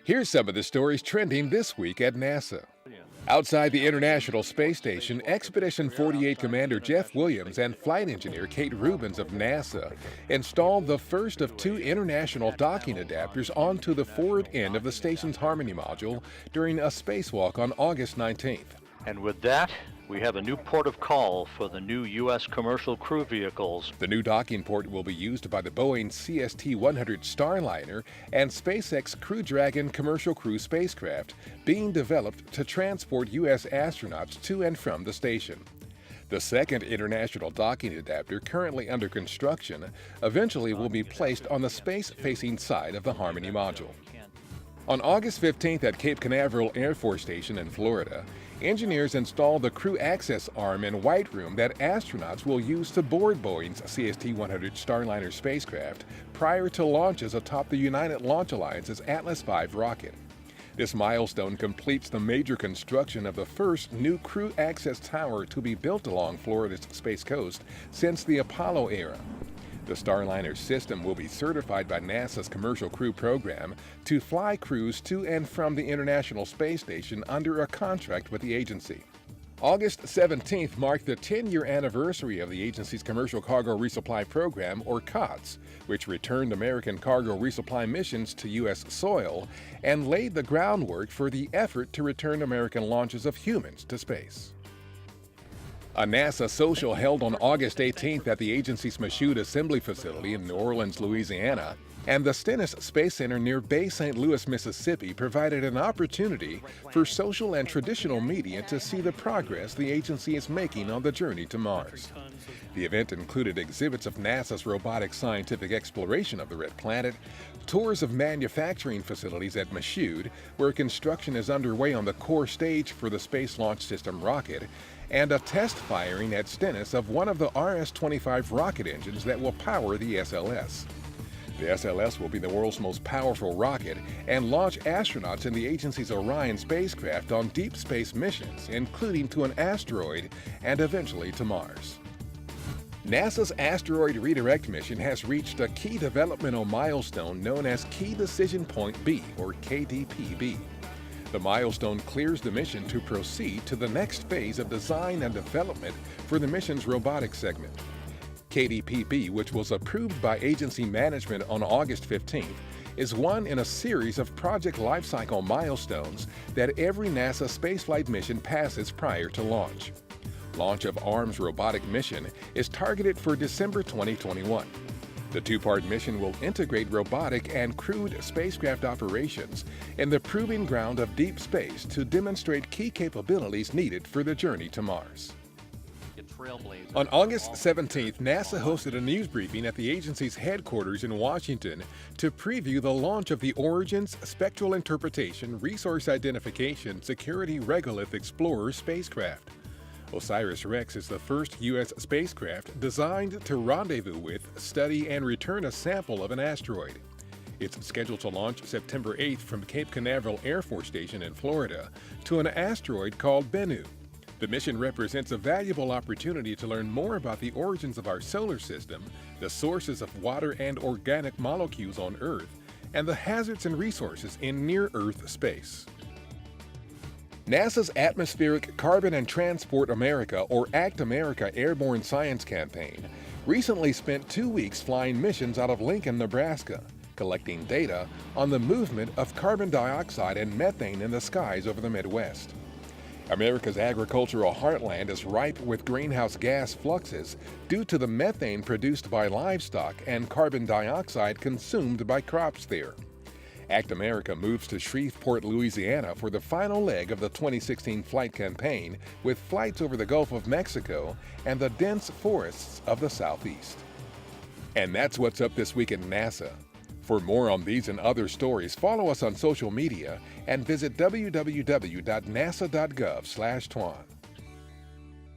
Here's some of the stories trending this week at NASA. Outside the International Space Station, Expedition 48 Commander Jeff Williams and flight engineer Kate Rubins of NASA installed the first of two international docking adapters onto the forward end of the station's Harmony module during a spacewalk on August 19th. And with that, we have a new port of call for the new U.S. commercial crew vehicles. The new docking port will be used by the Boeing CST-100 Starliner and SpaceX Crew Dragon commercial crew spacecraft being developed to transport U.S. astronauts to and from the station. The second international docking adapter, currently under construction, eventually will be placed on the space-facing side of the Harmony module. On August 15th at Cape Canaveral Air Force Station in Florida, engineers installed the crew access arm and white room that astronauts will use to board Boeing's CST-100 Starliner spacecraft prior to launches atop the United Launch Alliance's Atlas V rocket. This milestone completes the major construction of the first new crew access tower to be built along Florida's Space Coast since the Apollo era. The Starliner system will be certified by NASA's Commercial Crew Program to fly crews to and from the International Space Station under a contract with the agency. August 17th marked the 10-year anniversary of the agency's Commercial Cargo Resupply Program, or COTS, which returned American cargo resupply missions to U.S. soil and laid the groundwork for the effort to return American launches of humans to space. A NASA social held on August 18th at the agency's Michoud Assembly Facility in New Orleans, Louisiana, and the Stennis Space Center near Bay St. Louis, Mississippi provided an opportunity for social and traditional media to see the progress the agency is making on the journey to Mars. The event included exhibits of NASA's robotic scientific exploration of the Red Planet, tours of manufacturing facilities at Michoud, where construction is underway on the core stage for the Space Launch System rocket, and a test firing at Stennis of one of the RS-25 rocket engines that will power the SLS. The SLS will be the world's most powerful rocket and launch astronauts in the agency's Orion spacecraft on deep space missions, including to an asteroid and eventually to Mars. NASA's Asteroid Redirect Mission has reached a key developmental milestone known as Key Decision Point B, or KDP-B. The milestone clears the mission to proceed to the next phase of design and development for the mission's robotics segment. KDP-B, which was approved by agency management on August 15th, is one in a series of project lifecycle milestones that every NASA spaceflight mission passes prior to launch. Launch of ARM's robotic mission is targeted for December 2021. The two-part mission will integrate robotic and crewed spacecraft operations in the proving ground of deep space to demonstrate key capabilities needed for the journey to Mars. On August 17th, NASA hosted a news briefing at the agency's headquarters in Washington to preview the launch of the Origins Spectral Interpretation Resource Identification Security Regolith Explorer spacecraft. OSIRIS-REx is the first U.S. spacecraft designed to rendezvous with, study, and return a sample of an asteroid. It's scheduled to launch September 8th from Cape Canaveral Air Force Station in Florida to an asteroid called Bennu. The mission represents a valuable opportunity to learn more about the origins of our solar system, the sources of water and organic molecules on Earth, and the hazards and resources in near-Earth space. NASA's Atmospheric Carbon and Transport America, or ACT America Airborne Science Campaign, recently spent 2 weeks flying missions out of Lincoln, Nebraska, collecting data on the movement of carbon dioxide and methane in the skies over the Midwest. America's agricultural heartland is ripe with greenhouse gas fluxes due to the methane produced by livestock and carbon dioxide consumed by crops there. ACT America moves to Shreveport, Louisiana for the final leg of the 2016 flight campaign, with flights over the Gulf of Mexico and the dense forests of the Southeast. And that's what's up this week at NASA. For more on these and other stories, follow us on social media and visit www.nasa.gov/twan.